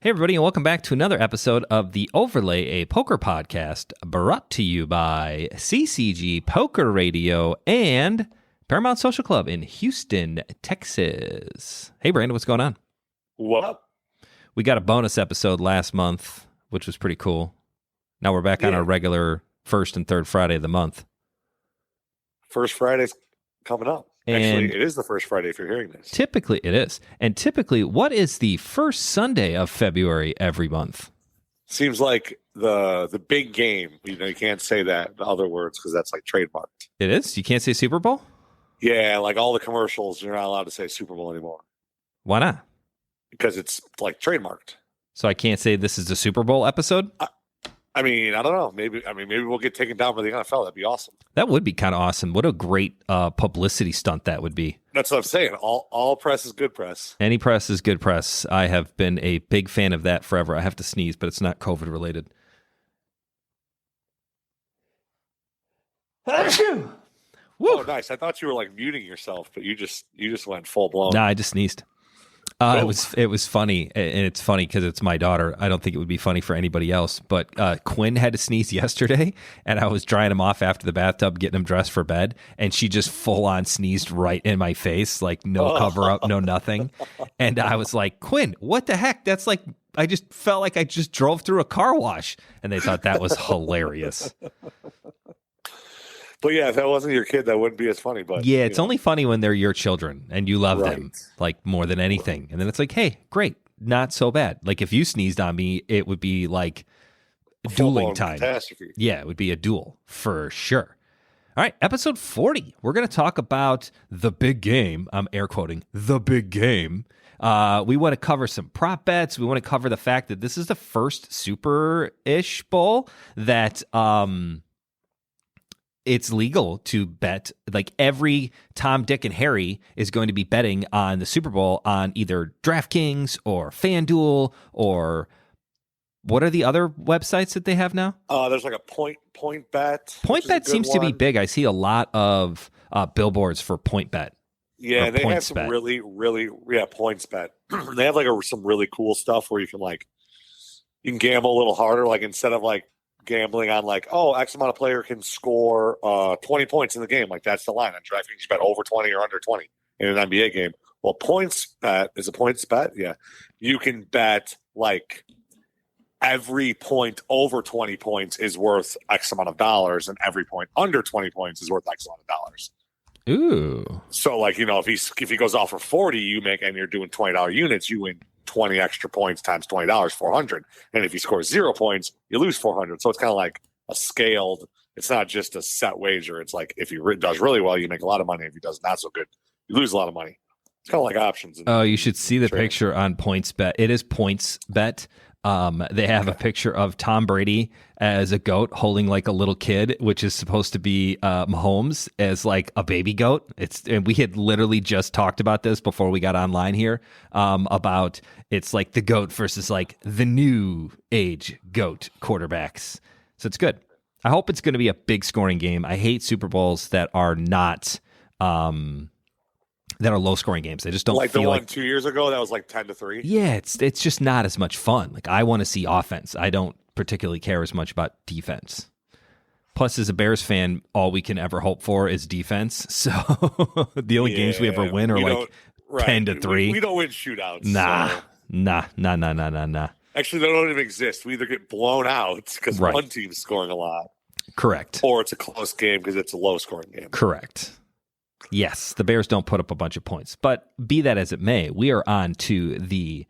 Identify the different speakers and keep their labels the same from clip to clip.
Speaker 1: Hey, everybody, and welcome back to another episode of the Overlay, a poker podcast brought to you by CCG Poker Radio and Paramount Social Club in Houston, Texas. Hey, Brandon, what's going on?
Speaker 2: What up?
Speaker 1: We got a bonus episode last month, which was pretty cool. Now we're back on our regular first and third Friday of the month.
Speaker 2: First Friday's coming up. Actually, it is the first Friday if you're hearing this.
Speaker 1: Typically, it is. And typically, what is the first Sunday of February every month?
Speaker 2: Seems like the big game. You can't say that in other words because that's like trademarked.
Speaker 1: It is? You can't say Super Bowl?
Speaker 2: Yeah, like all the commercials, you're not allowed to say Super Bowl anymore.
Speaker 1: Why not?
Speaker 2: Because it's like trademarked.
Speaker 1: So I can't say this is the Super Bowl episode?
Speaker 2: I mean, I don't know. Maybe we'll get taken down by the NFL. That'd be awesome.
Speaker 1: That would be kind of awesome. What a great publicity stunt that would be.
Speaker 2: That's what I'm saying. All press is good press.
Speaker 1: Any press is good press. I have been a big fan of that forever. I have to sneeze, but it's not COVID related.
Speaker 2: Oh, nice. I thought you were like muting yourself, but you just went full blown.
Speaker 1: No, I just sneezed. It was funny, and it's funny because it's my daughter. I don't think it would be funny for anybody else, but Quinn had to sneeze yesterday, and I was drying him off after the bathtub, getting him dressed for bed, and she just full on sneezed right in my face, like no cover up, no nothing. And I was like, Quinn, what the heck? That's like, I just felt like I just drove through a car wash, and they thought that was hilarious.
Speaker 2: But yeah, if that wasn't your kid, that wouldn't be as funny. But
Speaker 1: yeah, it's only funny when they're your children and you love them like more than anything. And then it's like, hey, great, not so bad. Like if you sneezed on me, it would be like dueling time.
Speaker 2: Catastrophe.
Speaker 1: Yeah, it would be a duel for sure. All right, episode 40. We're going to talk about the big game. I'm air quoting the big game. We want to cover some prop bets. We want to cover the fact that this is the first super-ish bowl that it's legal to bet. Like every Tom, Dick, and Harry is going to be betting on the Super Bowl on either DraftKings or FanDuel or what are the other websites that they have now?
Speaker 2: There's like a point bet.
Speaker 1: Point bet seems to be big. I see a lot of billboards for point bet.
Speaker 2: Yeah, they have some really points bet. They have like some really cool stuff where you can gamble a little harder. Like instead of like gambling on like, oh, X amount of player can score 20 points in the game. Like that's the line. On DraftKings, you bet over 20 or under 20 in an NBA game. Well, points bet is a points bet. Yeah. You can bet like every point over 20 points is worth X amount of dollars and every point under 20 points is worth X amount of dollars.
Speaker 1: Ooh.
Speaker 2: So like, if he goes off for 40, you make, and you're doing $20 units, you win 20 extra points times $20, 400. And if he scores 0 points, you lose 400. So it's kind of like a scaled, it's not just a set wager. It's like if he does really well, you make a lot of money. If he does not so good, you lose a lot of money. It's kind of like options.
Speaker 1: Oh, you should see the picture on Points Bet. It is Points Bet. They have a picture of Tom Brady as a goat holding like a little kid, which is supposed to be Mahomes as like a baby goat. And we had literally just talked about this before we got online here about it's like the GOAT versus like the new age GOAT quarterbacks. So it's good. I hope it's going to be a big scoring game. I hate Super Bowls that are not that are low scoring games. They just don't
Speaker 2: like
Speaker 1: feel
Speaker 2: the one
Speaker 1: like
Speaker 2: 2 years ago that was like 10-3.
Speaker 1: Yeah, it's just not as much fun. Like I want to see offense. I don't particularly care as much about defense. Plus, as a Bears fan, all we can ever hope for is defense. So the only games we ever win are like 10-3.
Speaker 2: We don't win shootouts.
Speaker 1: Nah.
Speaker 2: Actually, they don't even exist. We either get blown out because one team's scoring a lot.
Speaker 1: Correct.
Speaker 2: Or it's a close game because it's a low scoring game.
Speaker 1: Correct. Yes, the Bears don't put up a bunch of points. But be that as it may, we are on to the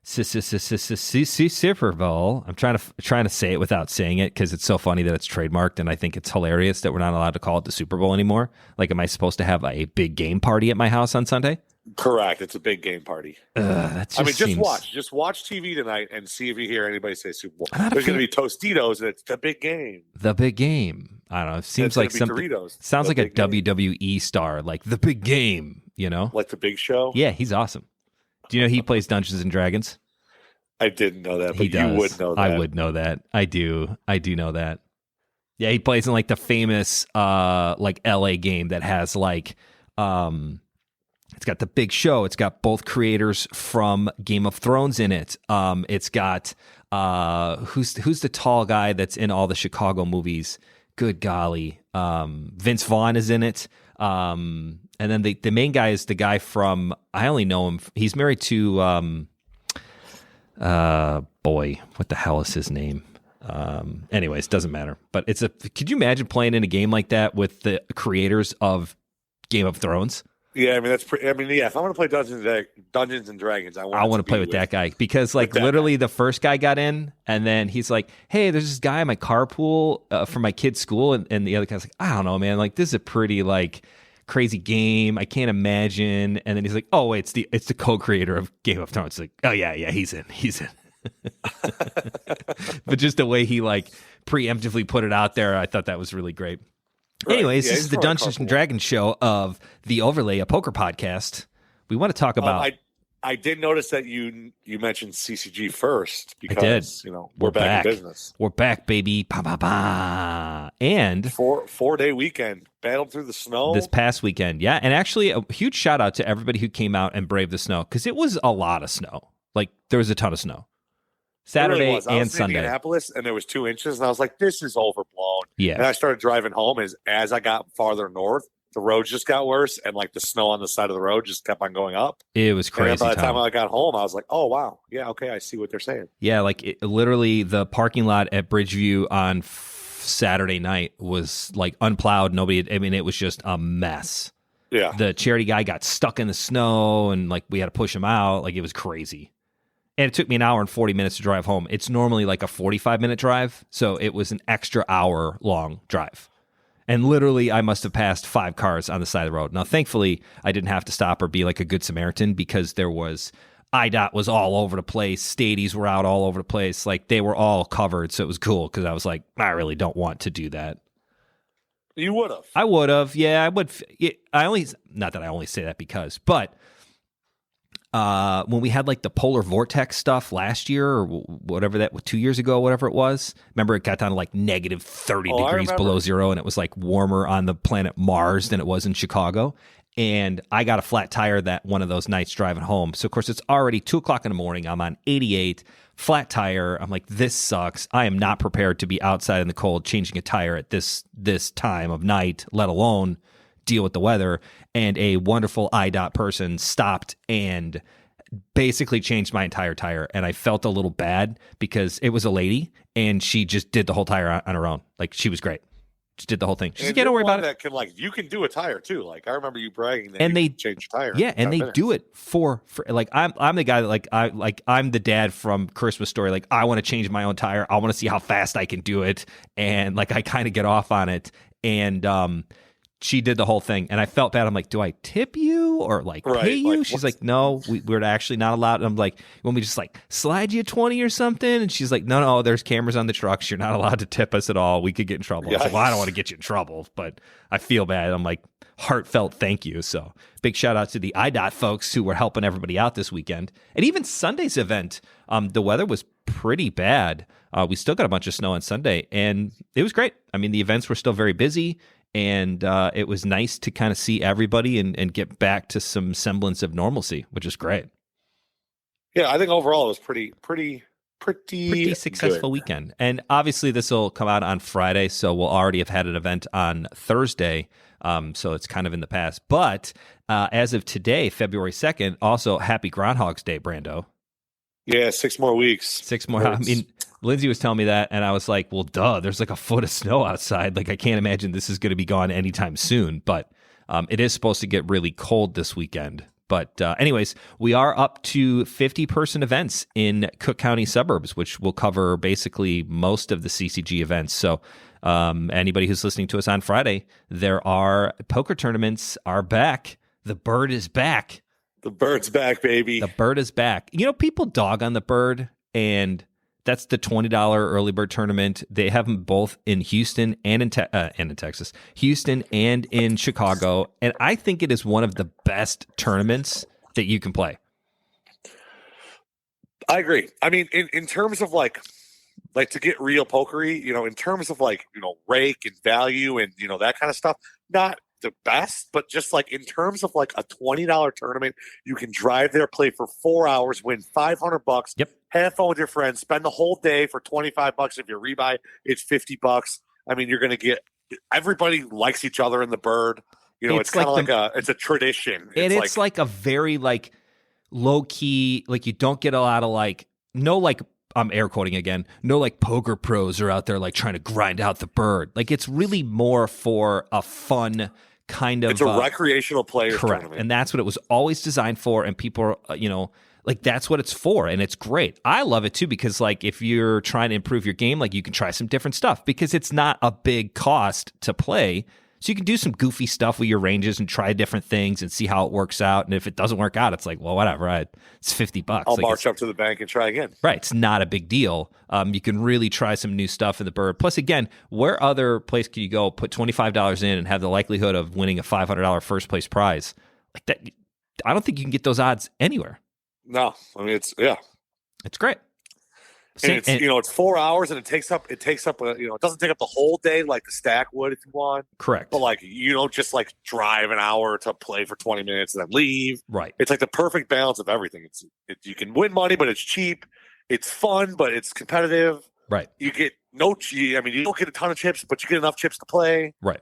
Speaker 1: Super Bowl. I'm trying to say it without saying it because it's so funny that it's trademarked, and I think it's hilarious that we're not allowed to call it the Super Bowl anymore. Like, am I supposed to have a big game party at my house on Sunday?
Speaker 2: Correct. It's a big game party.
Speaker 1: Just
Speaker 2: watch TV tonight and see if you hear anybody say Super Bowl. There's going to be Tostitos, and it's the big game.
Speaker 1: The big game. I don't know. It seems like something. Doritos. Sounds like a WWE star, like the big game.
Speaker 2: Like the Big Show.
Speaker 1: Yeah, he's awesome. Do you know he plays Dungeons and Dragons?
Speaker 2: I didn't know that, but you would know that.
Speaker 1: I would know that. I do know that. Yeah, he plays in like the famous like LA game that has like It's got the Big Show. It's got both creators from Game of Thrones in it. It's got who's the tall guy that's in all the Chicago movies? Good golly, Vince Vaughn is in it. And then the main guy is the guy from, I only know him. He's married to boy, what the hell is his name? Anyways, doesn't matter. But could you imagine playing in a game like that with the creators of Game of Thrones?
Speaker 2: Yeah, I mean if I'm going to play Dungeons and Dragons, I want
Speaker 1: to play with that guy because literally the first guy got in and then he's like, "Hey, there's this guy in my carpool for my kid's school," and the other guy's like, "I don't know, man. Like this is a pretty crazy game. I can't imagine." And then he's like, "Oh, wait, it's the co-creator of Game of Thrones." It's like, "Oh yeah, he's in." But just the way he preemptively put it out there, I thought that was really great. Right. Anyways, this is the Dungeons and Dragons show of The Overlay, a poker podcast. We want to talk about.
Speaker 2: I did notice that you mentioned CCG first because
Speaker 1: I did.
Speaker 2: We're back in business.
Speaker 1: We're back, baby. Pa pa pa. And
Speaker 2: 4-day weekend, battled through the snow
Speaker 1: this past weekend. Yeah, and actually a huge shout out to everybody who came out and braved the snow because it was a lot of snow. There was a ton of snow. Saturday
Speaker 2: really
Speaker 1: and Sunday.
Speaker 2: In Indianapolis, and there was 2 inches, and I was like, "This is overblown."
Speaker 1: Yeah.
Speaker 2: And I started driving home as I got farther north, the roads just got worse, and the snow on the side of the road just kept on going up.
Speaker 1: It was crazy.
Speaker 2: And by the time I got home, I was like, "Oh wow, yeah, okay, I see what they're saying."
Speaker 1: Yeah, literally the parking lot at Bridgeview on Saturday night was unplowed. It was just a mess.
Speaker 2: Yeah.
Speaker 1: The charity guy got stuck in the snow, and we had to push him out. It was crazy. And it took me an hour and 40 minutes to drive home. It's normally a 45-minute drive, so it was an extra hour-long drive. And literally, I must have passed 5 cars on the side of the road. Now, thankfully, I didn't have to stop or be like a good Samaritan because there was IDOT was all over the place. Stadies were out all over the place. They were all covered, so it was cool because I was like, I really don't want to do that.
Speaker 2: You would have.
Speaker 1: I would have. Yeah, I would. Not that I only say that because, but... when we had the polar vortex stuff last year or whatever 2 years ago, whatever it was, remember it got down to negative 30 degrees below zero and it was warmer on the planet Mars than it was in Chicago. And I got a flat tire that one of those nights driving home. So of course it's already 2:00 in the morning. I'm on 88 flat tire. I'm like, this sucks. I am not prepared to be outside in the cold changing a tire at this time of night, let alone deal with the weather. And a wonderful IDOT person stopped and basically changed my entire tire. And I felt a little bad because it was a lady and she just did the whole tire on her own. She was great. She did the whole thing. She's like, don't worry about it.
Speaker 2: You can do a tire too. I remember you bragging that
Speaker 1: and they
Speaker 2: change your tire.
Speaker 1: Yeah, and they do it for I'm the guy that I'm the dad from Christmas Story. I want to change my own tire. I want to see how fast I can do it. And I kind of get off on it. And she did the whole thing, and I felt bad. I'm like, do I tip you or pay you? She's like, no, we're actually not allowed. And I'm like, when we just slide you 20 or something? And she's like, no, there's cameras on the trucks. You're not allowed to tip us at all. We could get in trouble. I was like, well, I don't want to get you in trouble, but I feel bad. I'm like, heartfelt thank you. So big shout out to the IDOT folks who were helping everybody out this weekend. And even Sunday's event, the weather was pretty bad. We still got a bunch of snow on Sunday, and it was great. The events were still very busy. And it was nice to kind of see everybody and get back to some semblance of normalcy, which is great.
Speaker 2: Yeah, I think overall it was pretty
Speaker 1: successful weekend. And obviously this will come out on Friday, so we'll already have had an event on Thursday. So it's kind of in the past. But as of today, February 2nd, also happy Groundhog's Day, Brando.
Speaker 2: Yeah, 6 more weeks.
Speaker 1: 6 more. Lindsay was telling me that, and I was like, well, duh, there's a foot of snow outside. I can't imagine this is going to be gone anytime soon. But it is supposed to get really cold this weekend. But anyways, we are up to 50-person events in Cook County suburbs, which will cover basically most of the CCG events. So anybody who's listening to us on Friday, poker tournaments are back. The bird is back.
Speaker 2: The bird's back, baby.
Speaker 1: The bird is back. People dog on the bird, and that's the $20 early bird tournament. They have them both in Houston and in Texas, Houston and in Chicago. And I think it is one of the best tournaments that you can play.
Speaker 2: I agree. In terms of to get real pokery, in terms of rake and value and, that kind of stuff, not the best, but just like in terms of like a $20 tournament, you can drive there, play for 4 hours, win $500.
Speaker 1: Yep.
Speaker 2: Have fun with your friends, spend the whole day for $25. If you rebuy, it's $50. I mean, you're going to get everybody likes each other in the Bird. You know, it's kind of like it's a tradition.
Speaker 1: It's like a very like low key, like you don't get a lot of like, no, like I'm air quoting again, no like poker pros are out there like trying to grind out the Bird. Like it's really more for a fun kind of.
Speaker 2: It's a recreational players
Speaker 1: correct.
Speaker 2: tournament.
Speaker 1: And that's what it was always designed for. And people are, you know, like that's what it's for. And it's great. I love it too, because like if you're trying to improve your game, like you can try some different stuff because it's not a big cost to play. So you can do some goofy stuff with your ranges and try different things and see how it works out. And if it doesn't work out, it's like, well, whatever. It's $50.
Speaker 2: I'll march up to the bank and try again.
Speaker 1: Right. It's not a big deal. You can really try some new stuff in the Bird. Plus, again, where other place can you go, put $25 in and have the likelihood of winning a $500 first place prize? Like that, I don't think you can get those odds anywhere.
Speaker 2: No. I mean, it's
Speaker 1: great.
Speaker 2: And it's 4 hours and it takes up it doesn't take up the whole day like the stack would if you want.
Speaker 1: Correct.
Speaker 2: But like you don't just like drive an hour to play for 20 minutes and then leave.
Speaker 1: Right.
Speaker 2: It's like the perfect balance of everything. You can win money, but it's cheap. It's fun, but it's competitive.
Speaker 1: Right.
Speaker 2: You get you don't get a ton of chips, but you get enough chips to play.
Speaker 1: Right.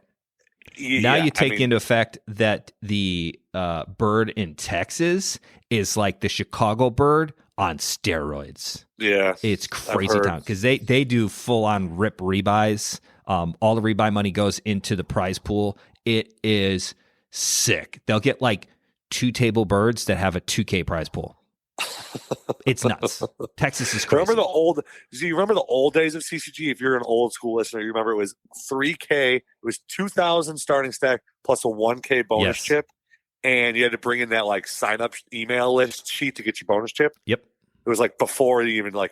Speaker 1: Now you take into effect that the Bird in Texas is like the Chicago Bird on steroids.
Speaker 2: Yeah.
Speaker 1: It's crazy town because they do full on rip rebuys. All the rebuy money goes into the prize pool. It is sick. They'll get like 2 table birds that have a 2K prize pool. It's nuts. Texas is crazy.
Speaker 2: Remember the old days of CCG? If you're an old school listener, you remember it was 3K. It was 2,000 starting stack plus a 1K bonus chip. And you had to bring in that like sign up email list sheet to get your bonus chip.
Speaker 1: Yep.
Speaker 2: It was like before you even like,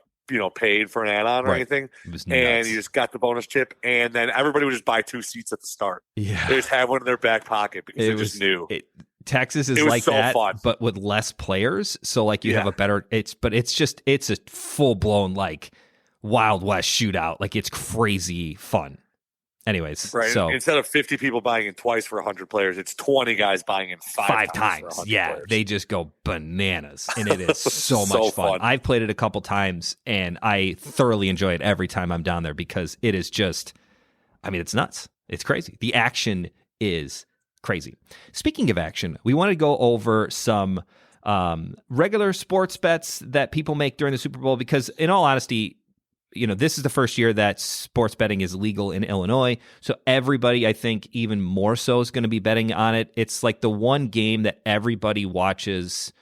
Speaker 2: paid for an add-on or anything.
Speaker 1: It was
Speaker 2: and
Speaker 1: nuts.
Speaker 2: you just got the bonus chip. And then everybody would just buy 2 seats at the start.
Speaker 1: Yeah.
Speaker 2: They just had one in their back pocket because they just knew.
Speaker 1: Texas is like
Speaker 2: so
Speaker 1: that,
Speaker 2: fun.
Speaker 1: but with less players. So like you have a better, it's a full blown like Wild West shootout. Like it's crazy fun. Anyways,
Speaker 2: right.
Speaker 1: So
Speaker 2: instead of 50 people buying in twice for 100 players, it's 20 guys buying in five times.
Speaker 1: Yeah,
Speaker 2: players.
Speaker 1: they just go bananas, and it is so much fun. I've played it a couple times, and I thoroughly enjoy it every time I'm down there because it is just, I mean, it's nuts. It's crazy. The action is crazy. Speaking of action, we want to go over some regular sports bets that people make during the Super Bowl because, in all honesty, this is the first year that sports betting is legal in Illinois. So everybody, I think, even more so is going to be betting on it. It's like the one game that everybody watches.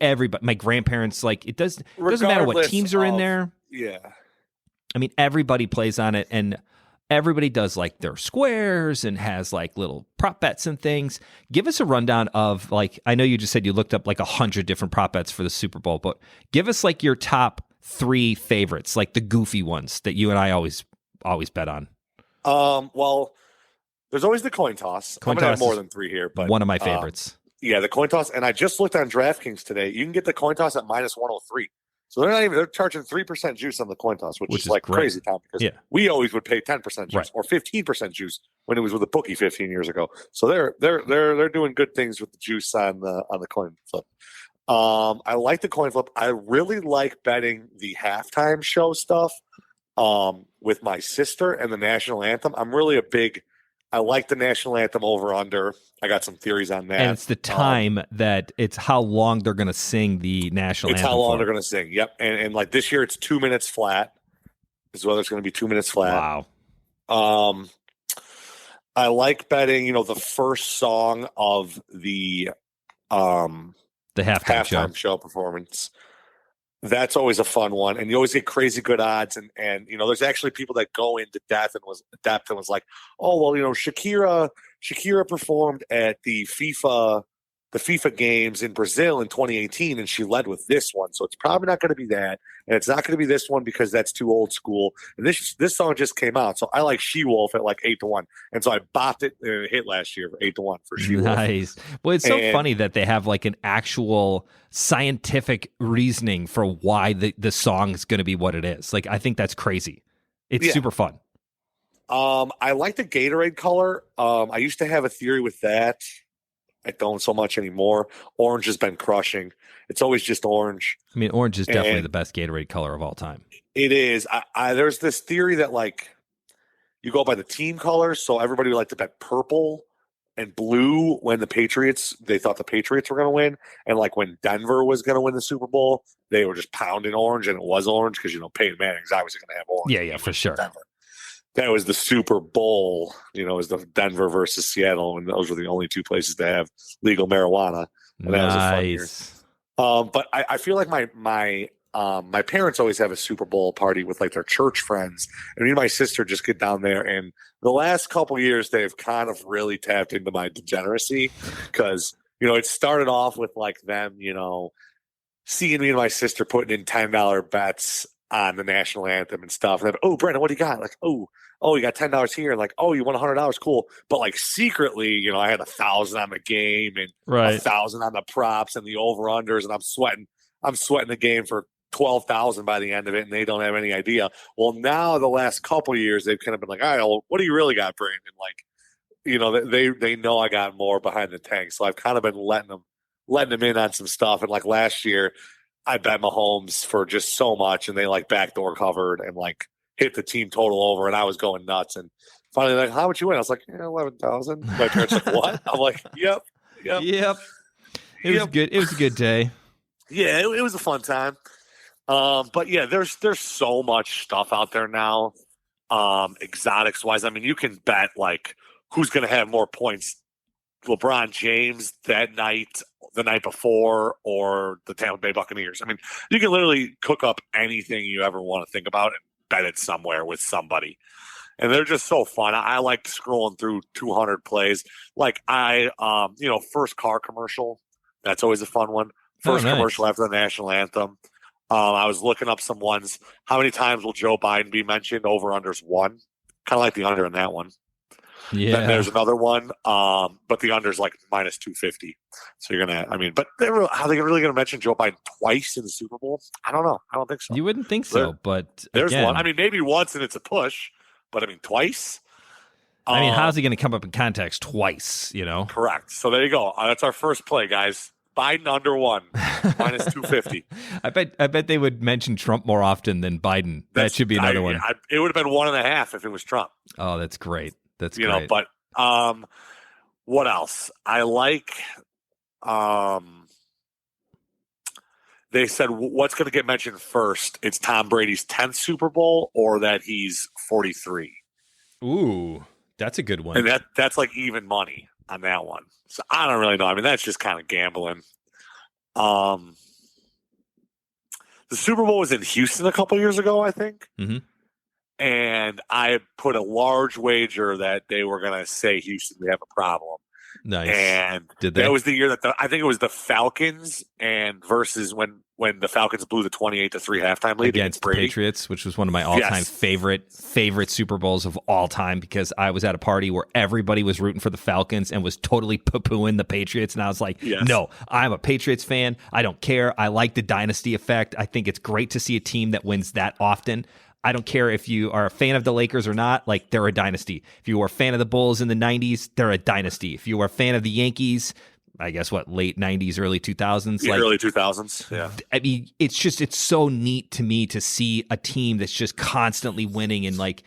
Speaker 1: Everybody, my grandparents, like it doesn't matter what teams are in there.
Speaker 2: Yeah.
Speaker 1: I mean, everybody plays on it and everybody does like their squares and has like little prop bets and things. Give us a rundown of like, I know you just said you looked up like 100 different prop bets for the Super Bowl, but give us like your top 3 favorites, like the goofy ones that you and I always bet on.
Speaker 2: Well, there's always the coin toss. I'm gonna have more than 3 here, but
Speaker 1: one of my favorites.
Speaker 2: Yeah, the coin toss, and I just looked on DraftKings today. You can get the coin toss at -103. So they're charging 3% juice on the coin toss, which is like
Speaker 1: great.
Speaker 2: crazy town because we always would pay 10% juice or 15% juice when it was with a bookie 15 years ago. So they're doing good things with the juice on the coin flip. I like the coin flip. I really like betting the halftime show stuff with my sister and the national anthem. I'm really I like the national anthem over under. I got some theories on that.
Speaker 1: And it's the time that it's how long they're going to sing the national anthem.
Speaker 2: It's how long they're going to sing. Yep. And like this year it's 2 minutes flat. Is whether it's going to be 2 minutes flat.
Speaker 1: Wow.
Speaker 2: I like betting, the first song of the halftime show performance. That's always a fun one, and you always get crazy good odds. And there's actually people that go into depth and was like, oh well, Shakira performed at the FIFA games in Brazil in 2018, and she led with this one, so it's probably not going to be that, and it's not going to be this one because that's too old school. And this song just came out, so I like She Wolf at like 8-1, and so I bopped it and it hit last year for 8-1 for She Wolf.
Speaker 1: Nice. Well, it's so funny that they have like an actual scientific reasoning for why the song is going to be what it is. Like I think that's crazy. It's super fun.
Speaker 2: I like the Gatorade color. I used to have a theory with that. I don't so much anymore. Orange has been crushing. It's always just orange.
Speaker 1: I mean, orange is definitely the best Gatorade color of all time.
Speaker 2: It is. There's this theory that like you go by the team colors, so everybody would like to bet purple and blue when they thought the Patriots were going to win, and like when Denver was going to win the Super Bowl, they were just pounding orange, and it was orange because Peyton Manning's obviously going to have orange.
Speaker 1: Yeah, for sure.
Speaker 2: Denver. That was the Super Bowl, it was the Denver versus Seattle, and those were the only two places to have legal marijuana. And that was a fun year. But I feel like my parents always have a Super Bowl party with like their church friends, and me and my sister just get down there. And the last couple of years, they've kind of really tapped into my degeneracy because it started off with like them, seeing me and my sister putting in $10 bets on the national anthem and stuff. And then, oh, Brandon, what do you got? Like, oh, you got $10 here, and like, oh, you won $100, cool. But like secretly, I had 1,000 on the game and 1,000 on the props and the over unders, and I'm sweating the game for 12,000 by the end of it, and they don't have any idea. Well, now the last couple of years, they've kind of been like, all right, well, what do you really got, Brandon? Like, they know I got more behind the tank, so I've kind of been letting them in on some stuff. And like last year, I bet Mahomes for just so much, and they like backdoor covered and like hit the team total over, and I was going nuts. And finally, like, how much you win? I was like, 11,000. My parents like, what? I'm like, yep.
Speaker 1: It was good. It was a good day.
Speaker 2: Yeah, it was a fun time. But yeah, there's so much stuff out there now, exotics wise. I mean, you can bet like who's going to have more points, LeBron James that night, the night before, or the Tampa Bay Buccaneers. I mean, you can literally cook up anything you ever want to think about and bet it somewhere with somebody. And they're just so fun. I like scrolling through 200 plays. Like first car commercial. That's always a fun one. First commercial after the national anthem. I was looking up some ones. How many times will Joe Biden be mentioned? Over unders 1. Kind of like the under in that one.
Speaker 1: Yeah.
Speaker 2: Then there's another one, but the under's like minus 250. So you're but how they really going to mention Joe Biden twice in the Super Bowl? I don't know. I don't think so.
Speaker 1: You wouldn't think so, but
Speaker 2: there's one. I mean, maybe once and it's a push, but I mean twice.
Speaker 1: I mean, how's he going to come up in context twice?
Speaker 2: Correct. So there you go. That's our first play, guys. Biden under 1, minus 250.
Speaker 1: I bet they would mention Trump more often than Biden. That should be another one.
Speaker 2: It would have been 1.5 if it was Trump.
Speaker 1: Oh, that's great. That's great.
Speaker 2: But what else? I like. They said what's going to get mentioned first? It's Tom Brady's 10th Super Bowl or that he's 43.
Speaker 1: Ooh, that's a good one.
Speaker 2: And that's like even money on that one. So I don't really know. I mean, that's just kind of gambling. The Super Bowl was in Houston a couple years ago, I think.
Speaker 1: Mm-hmm.
Speaker 2: And I put a large wager that they were going to say Houston, we have a problem.
Speaker 1: Nice.
Speaker 2: And
Speaker 1: did they?
Speaker 2: That was the year that I think it was the Falcons and versus when the Falcons blew the 28-3 halftime lead
Speaker 1: against the Patriots, which was one of my all-time favorite Super Bowls of all time because I was at a party where everybody was rooting for the Falcons and was totally poo-pooing the Patriots. And I was like, no, I'm a Patriots fan. I don't care. I like the dynasty effect. I think it's great to see a team that wins that often. I don't care if you are a fan of the Lakers or not, like they're a dynasty. If you were a fan of the Bulls in the 90s, they're a dynasty. If you were a fan of the Yankees, I guess late 90s, early 2000s?
Speaker 2: Yeah, early 2000s, yeah.
Speaker 1: I mean, it's so neat to me to see a team that's just constantly winning and like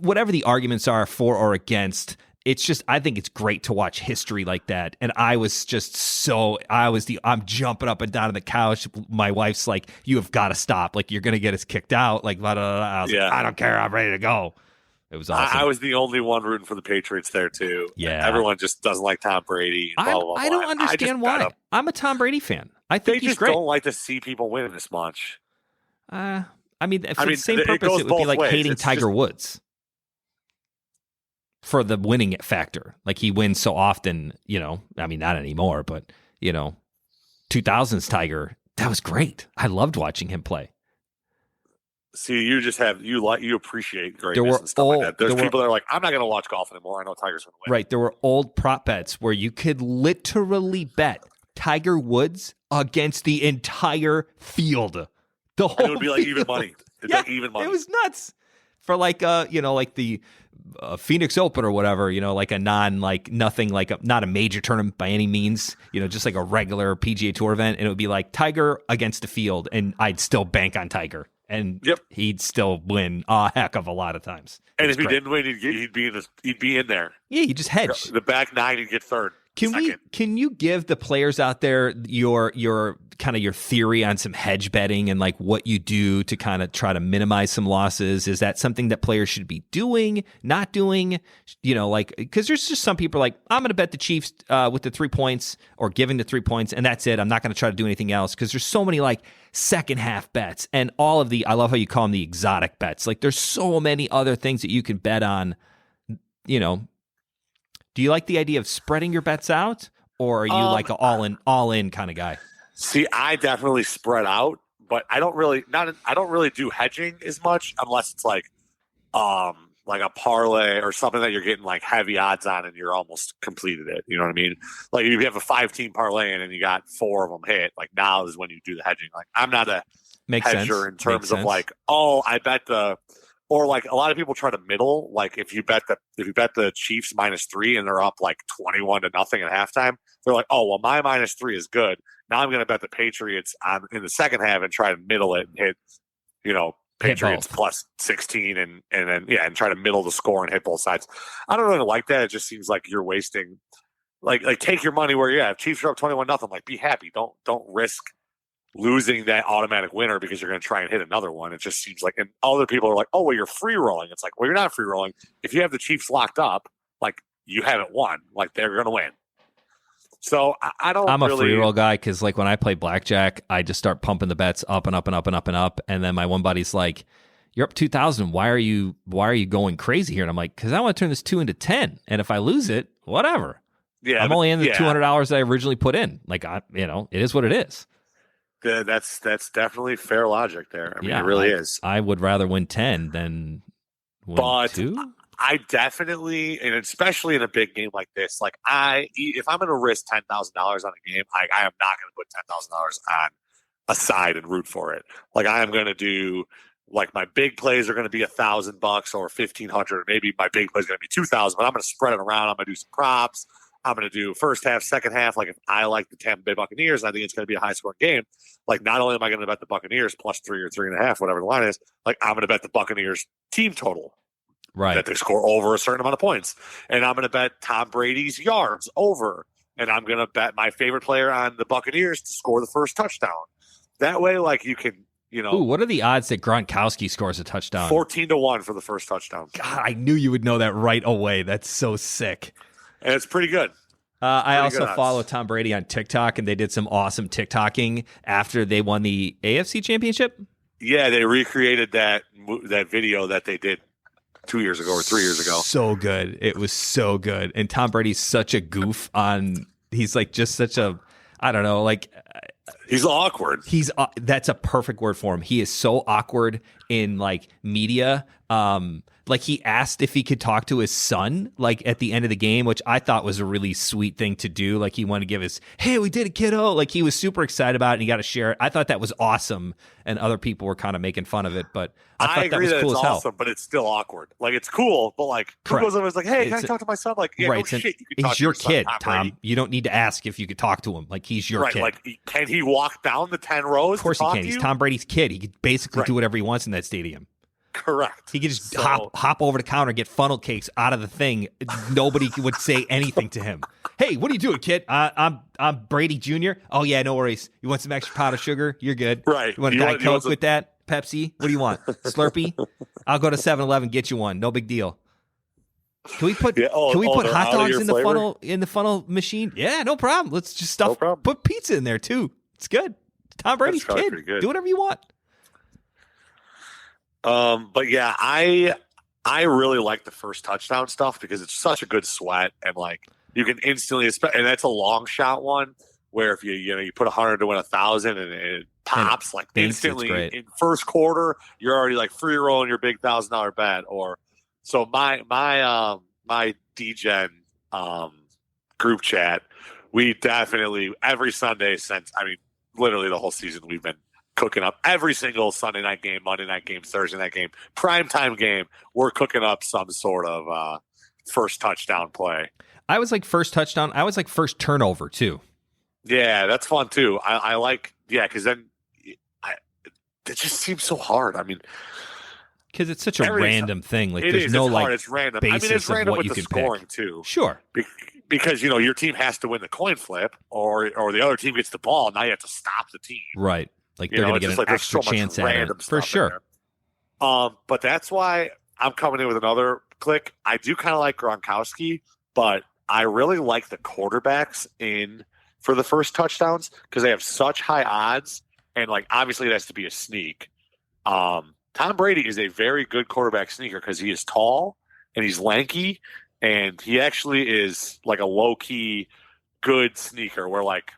Speaker 1: whatever the arguments are for or against, it's just, I think it's great to watch history like that. And I was just I'm jumping up and down on the couch. My wife's like, you have got to stop. Like, you're going to get us kicked out. Like, blah, blah, blah. I was like, I don't care. I'm ready to go. It was awesome.
Speaker 2: I was the only one rooting for the Patriots there, too.
Speaker 1: Yeah.
Speaker 2: Everyone just doesn't like Tom Brady. Blah, blah, blah.
Speaker 1: I don't understand why. I'm a Tom Brady fan. I think he's great.
Speaker 2: They just don't like to see people win this much.
Speaker 1: I mean, for the same purpose, it would be like hating Tiger Woods. For the winning factor. Like he wins so often, I mean, not anymore, but 2000s Tiger, that was great. I loved watching him play.
Speaker 2: See, you just you appreciate greatness and stuff like that. There's people that are like, I'm not going to watch golf anymore. I know Tiger's going to win.
Speaker 1: Right. There were old prop bets where you could literally bet Tiger Woods against the entire field. The whole
Speaker 2: it would be like even money. It's like even money.
Speaker 1: It was nuts. for like like the Phoenix Open or whatever, like a nothing, like not a major tournament by any means, just like a regular PGA Tour event, and it would be like Tiger against the field, and I'd still bank on Tiger, and he'd still win a heck of a lot of times.
Speaker 2: And if he didn't win, he'd be in there.
Speaker 1: Yeah, you just hedge
Speaker 2: the back nine, he'd get third.
Speaker 1: Can you give the players out there your kind of your theory on some hedge betting and like what you do to kind of try to minimize some losses? Is that something that players should be doing, not doing? Because there's just some people like, I'm going to bet the Chiefs with the 3 points or giving the 3 points, and that's it. I'm not going to try to do anything else, because there's so many like second half bets and all of I love how you call them the exotic bets. Like there's so many other things that you can bet on, Do you like the idea of spreading your bets out, or are you like an all in kind of guy?
Speaker 2: See, I definitely spread out, but I don't really do hedging as much unless it's like a parlay or something that you're getting like heavy odds on and you're almost completed it. You know what I mean? Like if you have a 5-team parlay and you got 4 of them hit, like now is when you do the hedging. Like I'm not a hedger in terms of like, I bet or like a lot of people try to middle. Like if you bet the Chiefs -3 and they're up like 21-0 at halftime, they're like, oh well, my -3 is good. Now I'm going to bet the Patriots in the second half and try to middle it and hit, Patriots plus 16 and then and try to middle the score and hit both sides. I don't really like that. It just seems like you're wasting. Like take your money where you're at. If Chiefs are up 21-0, like be happy. Don't risk losing that automatic winner because you're going to try and hit another one. It just seems like, and other people are like, oh, well, you're free rolling. It's like, well, you're not free rolling. If you have the Chiefs locked up, like you haven't won, like they're going to win. So I'm
Speaker 1: a free roll guy, because like when I play blackjack, I just start pumping the bets up and up and up and up and up. And then my one buddy's like, you're up 2,000. Why are you going crazy here? And I'm like, because I want to turn this 2 into 10. And if I lose it, whatever. Yeah, I'm only in the $200 that I originally put in. Like it is what it is.
Speaker 2: That's definitely fair logic there. I mean, it really is.
Speaker 1: I would rather win 10 than win 2.
Speaker 2: I definitely, and especially in a big game like this, like if I'm going to risk $10,000 on a game, I am not going to put $10,000 on a side and root for it. Like I am going to do, like my big plays are going to be $1,000 or $1,500. Maybe my big play is going to be 2,000, but I'm going to spread it around. I'm going to do some props. I'm going to do first half, second half. Like if I like the Tampa Bay Buccaneers, I think it's going to be a high scoring game. Like not only am I going to bet the Buccaneers +3 or 3.5, whatever the line is, like I'm going to bet the Buccaneers team total.
Speaker 1: Right.
Speaker 2: That they score over a certain amount of points. And I'm going to bet Tom Brady's yards over. And I'm going to bet my favorite player on the Buccaneers to score the first touchdown. That way, like you can,
Speaker 1: Ooh, what are the odds that Gronkowski scores a touchdown?
Speaker 2: 14-1 for the first touchdown.
Speaker 1: God, I knew you would know that right away. That's so sick.
Speaker 2: And it's pretty good.
Speaker 1: I also follow Tom Brady on TikTok, and they did some awesome TikToking after they won the AFC Championship.
Speaker 2: Yeah, they recreated that video that they did 2 years ago or 3 years ago.
Speaker 1: So good. It was so good. And Tom Brady's such a goof he's like just such a, I don't know, like
Speaker 2: he's awkward.
Speaker 1: That's a perfect word for him. He is so awkward in like media. Like he asked if he could talk to his son, like at the end of the game, which I thought was a really sweet thing to do. Like he wanted to give hey, we did it, kiddo. Like he was super excited about it and he got to share it. I thought that was awesome. And other people were kind of making fun of it, but I thought that was cool as hell.
Speaker 2: Awesome, but it's still awkward. Like it's cool, but like who goes over and is like, hey, can I talk to my son? Like, yeah,
Speaker 1: right.
Speaker 2: No shit, you can talk
Speaker 1: he's your
Speaker 2: to
Speaker 1: kid,
Speaker 2: son,
Speaker 1: Tom. You don't need to ask if you could talk to him. Like he's your kid.
Speaker 2: Like can he walk down the 10 rows?
Speaker 1: Of course he can. He's Tom Brady's kid. He could basically do whatever he wants in that stadium.
Speaker 2: Correct.
Speaker 1: He could just hop over the counter and get funnel cakes out of the thing. Nobody would say anything to him. Hey, what are you doing, kid? I'm Brady Jr. Oh yeah, no worries. You want some extra powdered sugar? You're good.
Speaker 2: Right.
Speaker 1: You want a Diet Coke with that? Pepsi? What do you want? Slurpee? I'll go to 7-Eleven, get you one. No big deal. Can we put hot dogs in the funnel machine? Yeah, no problem. Let's just put pizza in there too. It's good. Tom Brady's kid. Do whatever you want.
Speaker 2: But yeah, I really like the first touchdown stuff because it's such a good sweat and like you can instantly, and that's a long shot one where if you put 100 to win 1,000 and it pops like instantly in first quarter, you're already like free rolling your big $1,000 bet. Or so my DGen group chat, we definitely every Sunday since literally the whole season we've been cooking up every single Sunday night game, Monday night game, Thursday night game, primetime game. We're cooking up some sort of first touchdown play.
Speaker 1: I was like first touchdown. I was like first turnover too.
Speaker 2: Yeah, that's fun too. I like, because then it just seems so hard. I mean,
Speaker 1: because it's such a random thing. Like there's no like
Speaker 2: it's random.
Speaker 1: basis
Speaker 2: it's random
Speaker 1: of what
Speaker 2: with
Speaker 1: you
Speaker 2: the
Speaker 1: can
Speaker 2: scoring
Speaker 1: pick.
Speaker 2: too.
Speaker 1: Sure.
Speaker 2: Because your team has to win the coin flip, or the other team gets the ball. Now you have to stop the team.
Speaker 1: Right. Like they're going to get an extra chance at it. For sure.
Speaker 2: But that's why I'm coming in with another click. I do kind of like Gronkowski, but I really like the quarterbacks in for the first touchdowns because they have such high odds, and like obviously it has to be a sneak. Tom Brady is a very good quarterback sneaker because he is tall and he's lanky, and he actually is like a low key good sneaker. Where like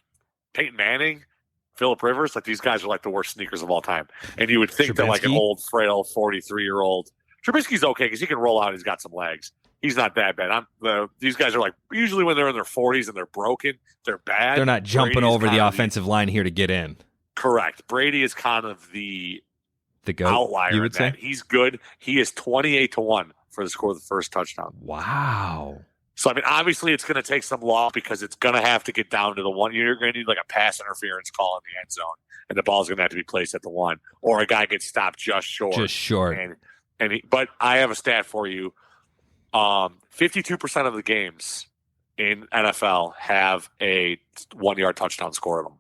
Speaker 2: Peyton Manning, Phillip Rivers, like these guys are like the worst sneakers of all time, and you would think that like an old frail 43-year-old Trubisky's okay because he can roll out. He's got some legs. He's not that bad. These guys are like usually when they're in their 40s and they're broken, they're bad.
Speaker 1: They're not jumping over the offensive line here to get in.
Speaker 2: Correct. Brady is kind of the
Speaker 1: goat,
Speaker 2: outlier.
Speaker 1: You would say
Speaker 2: he's good. He is 28-1 for the score of the first touchdown.
Speaker 1: Wow.
Speaker 2: So I mean, obviously, it's going to take some luck because it's going to have to get down to the one. You're going to need like a pass interference call in the end zone, and the ball's going to have to be placed at the one, or a guy gets stopped just short. But I have a stat for you. 52% of the games in NFL have a 1-yard touchdown score in them.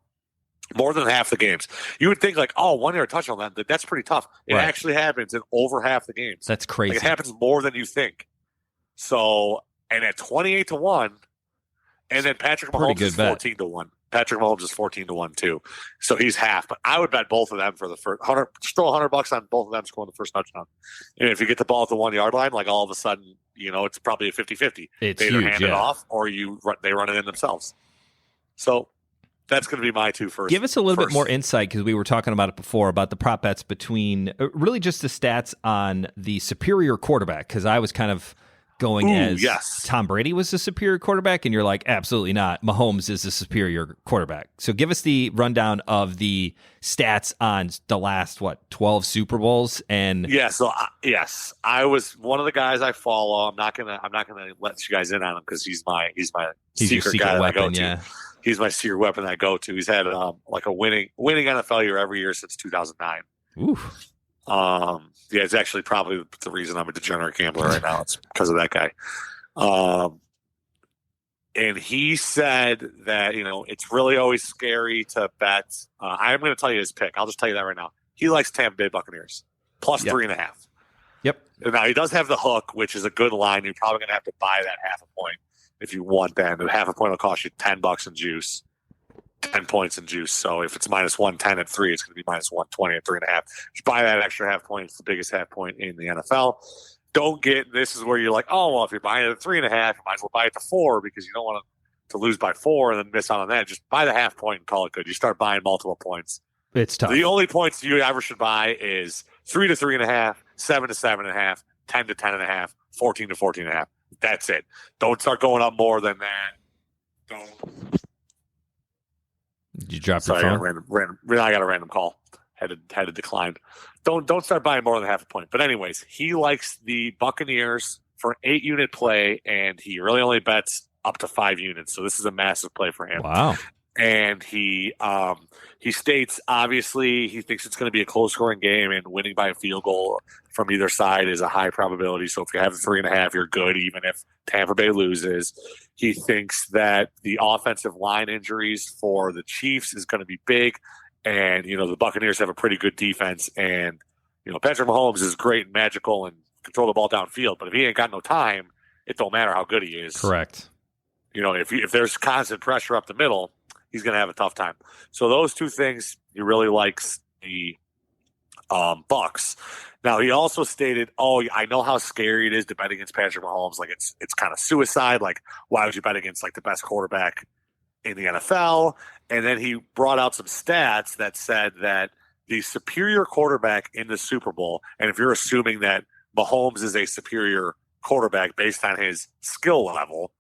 Speaker 2: More than half the games. You would think like, 1-yard touchdown, that's pretty tough. It actually happens in over half the games.
Speaker 1: That's crazy.
Speaker 2: Like, it happens more than you think. So, and at 28-1, and then Patrick Mahomes is 14-1. Patrick Mahomes is 14-1 too. So he's half. But I would bet both of them for the first just throw $100 on both of them scoring the first touchdown. And if you get the ball at the 1-yard line, like all of a sudden, it's probably a 50-50.
Speaker 1: It's
Speaker 2: they either
Speaker 1: huge,
Speaker 2: hand it off or they run it in themselves. So that's going to be my two first.
Speaker 1: Give us a little bit more insight because we were talking about it before about the prop bets between really just the stats on the superior quarterback because I was kind of going Tom Brady was the superior quarterback, and you're like, absolutely not. Mahomes is the superior quarterback. So give us the rundown of the stats on the last 12 Super Bowls. And
Speaker 2: yes, I was one of the guys I follow. I'm not gonna let you guys in on him because he's your secret guy
Speaker 1: weapon,
Speaker 2: that I go to. He's my secret weapon that I go to. He's had like a winning NFL year every year since 2009.
Speaker 1: Oof.
Speaker 2: It's actually probably the reason I'm a degenerate gambler right now. It's because of that guy. And he said that, it's really always scary to bet. I'm going to tell you his pick. I'll just tell you that right now. He likes Tampa Bay Buccaneers plus 3.5.
Speaker 1: Yep.
Speaker 2: Now he does have the hook, which is a good line. You're probably going to have to buy that half a point if you want that. And half a point will cost you $10 in juice. 10 points in juice. So if it's minus 110 at 3, it's going to be minus 120 at 3.5. Just buy that extra half point. It's the biggest half point in the NFL. This is where you're like, if you're buying it at 3.5, you might as well buy it to 4 because you don't want to lose by 4 and then miss out on that. Just buy the half point and call it good. You start buying multiple points.
Speaker 1: It's tough.
Speaker 2: The only points you ever should buy is 3 to 3.5, 7 to 7.5, 10 to 10.5, 14 to 14.5. That's it. Don't start going up more than that. Don't.
Speaker 1: Did you drop your phone?
Speaker 2: I got a random call. Had to decline. Don't start buying more than half a point. But anyways, he likes the Buccaneers for an 8-unit play, and he really only bets up to 5 units. So this is a massive play for him.
Speaker 1: Wow.
Speaker 2: And he states obviously he thinks it's going to be a close scoring game, and winning by a field goal from either side is a high probability. So if you have 3.5, you're good, even if Tampa Bay loses. He thinks that the offensive line injuries for the Chiefs is going to be big, and the Buccaneers have a pretty good defense, and Patrick Mahomes is great and magical and control the ball downfield, but if he ain't got no time, it don't matter how good he is.
Speaker 1: Correct.
Speaker 2: If there's constant pressure up the middle, he's going to have a tough time. So those two things, he really likes the Bucks. Now, he also stated, I know how scary it is to bet against Patrick Mahomes. Like, it's kind of suicide. Like, why would you bet against, like, the best quarterback in the NFL? And then he brought out some stats that said that the superior quarterback in the Super Bowl, and if you're assuming that Mahomes is a superior quarterback based on his skill level,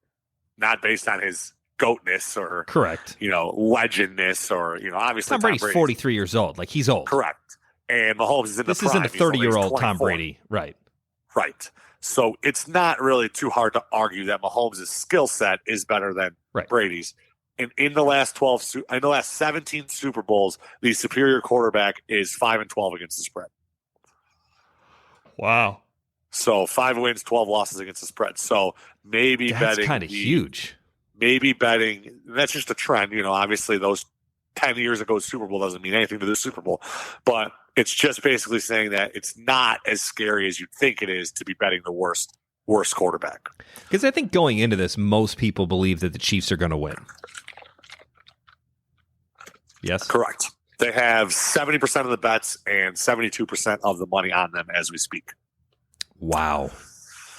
Speaker 2: not based on his goatness or
Speaker 1: correct,
Speaker 2: legendness or obviously
Speaker 1: Tom Brady's 43 years old. Like, he's old.
Speaker 2: Correct. And Mahomes is in the prime.
Speaker 1: This isn't a 30-year-old Tom Brady, right?
Speaker 2: Right. So it's not really too hard to argue that Mahomes' skill set is better than Brady's. And in the last 17 Super Bowls, the superior quarterback is 5-12 against the spread.
Speaker 1: Wow.
Speaker 2: So 5 wins, 12 losses against the spread. So maybe
Speaker 1: that's
Speaker 2: betting
Speaker 1: kind of huge.
Speaker 2: Maybe betting, that's just a trend. Obviously those 10 years ago Super Bowl doesn't mean anything to the Super Bowl, but it's just basically saying that it's not as scary as you'd think it is to be betting the worst quarterback.
Speaker 1: Because I think going into this, most people believe that the Chiefs are going to win. Yes?
Speaker 2: Correct. They have 70% of the bets and 72% of the money on them as we speak.
Speaker 1: Wow.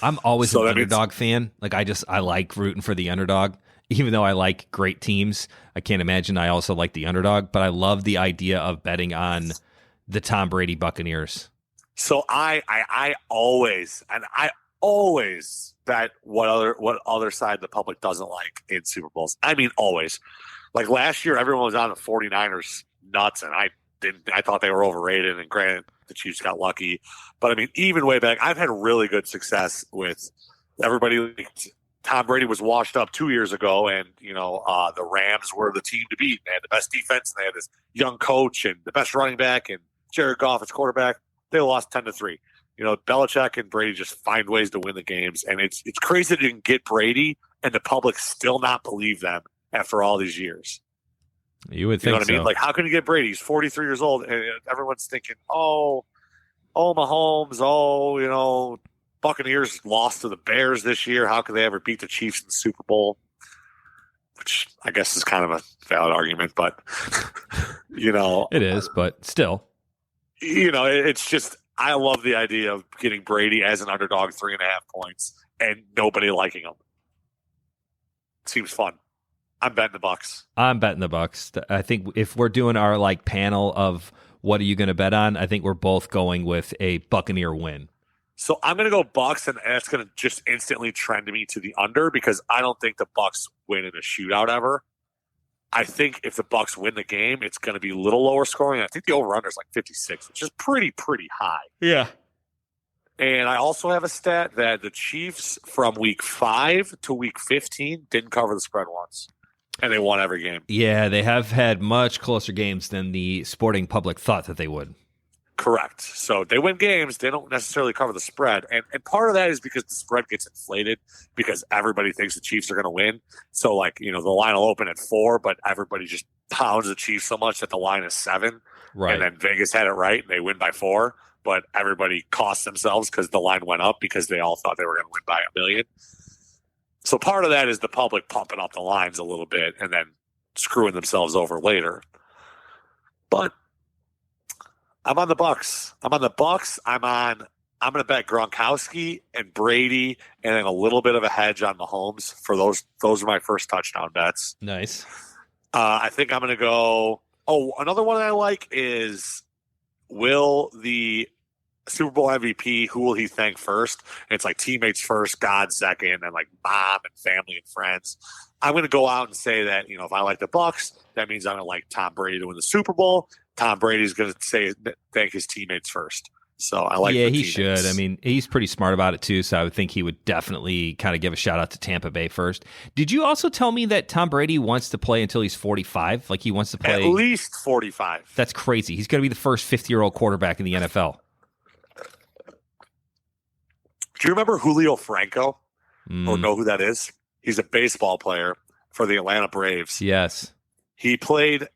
Speaker 1: I'm always an underdog fan. Like, I like rooting for the underdog. Even though I like great teams, I can't imagine I also like the underdog. But I love the idea of betting on the Tom Brady Buccaneers.
Speaker 2: So I always bet what other side the public doesn't like in Super Bowls. I mean, always. Like last year, everyone was on the 49ers nuts, and I thought they were overrated, and granted, the Chiefs got lucky. But I mean, even way back, I've had really good success with everybody. Tom Brady was washed up 2 years ago, and the Rams were the team to beat. They had the best defense, and they had this young coach and the best running back, and Jared Goff as quarterback. They lost 10-3. Belichick and Brady just find ways to win the games, and it's crazy to get Brady and the public still not believe them after all these years.
Speaker 1: You would think,
Speaker 2: what I mean? Like, how can you get Brady? He's 43 years old, and everyone's thinking, oh, Mahomes, Buccaneers lost to the Bears this year. How could they ever beat the Chiefs in the Super Bowl? Which I guess is kind of a valid argument, but
Speaker 1: it is, but still,
Speaker 2: it's just, I love the idea of getting Brady as an underdog 3.5 points and nobody liking him. Seems fun. I'm betting the Bucs.
Speaker 1: I'm betting the Bucs. I think if we're doing our panel of what are you going to bet on, I think we're both going with a Buccaneer win.
Speaker 2: So I'm going to go Bucs, and that's going to just instantly trend me to the under because I don't think the Bucs win in a shootout ever. I think if the Bucs win the game, it's going to be a little lower scoring. I think the over-under is 56, which is pretty high.
Speaker 1: Yeah.
Speaker 2: And I also have a stat that the Chiefs from week 5 to week 15 didn't cover the spread once, and they won every game.
Speaker 1: Yeah, they have had much closer games than the sporting public thought that they wowould.
Speaker 2: Correct. So they win games. They don't necessarily cover the spread. And part of that is because the spread gets inflated because everybody thinks the Chiefs are going to win. So, the line will open at 4, but everybody just pounds the Chiefs so much that the line is 7.
Speaker 1: Right.
Speaker 2: And then Vegas had it right, and they win by 4. But everybody cost themselves because the line went up because they all thought they were going to win by 1 million. So part of that is the public pumping up the lines a little bit and then screwing themselves over later. But I'm on the Bucs. I'm going to bet Gronkowski and Brady and then a little bit of a hedge on Mahomes for those. Those are my first touchdown bets.
Speaker 1: Nice.
Speaker 2: I think I'm going to go. Oh, another one I like is, will the Super Bowl MVP, who will he thank first? And it's teammates first, God second, and mom and family and friends. I'm going to go out and say that, if I like the Bucs, that means I'm going to like Tom Brady to win the Super Bowl. Tom Brady's going to thank his teammates first. So I like.
Speaker 1: Yeah, he should. I mean, he's pretty smart about it too. So I would think he would definitely kind of give a shout out to Tampa Bay first. Did you also tell me that Tom Brady wants to play until he's 45? Like, he wants to play
Speaker 2: at least 45.
Speaker 1: That's crazy. He's going to be the first 50-year-old quarterback in the NFL.
Speaker 2: Do you remember Julio Franco? Or know who that is? He's a baseball player for the Atlanta Braves.
Speaker 1: Yes.
Speaker 2: He played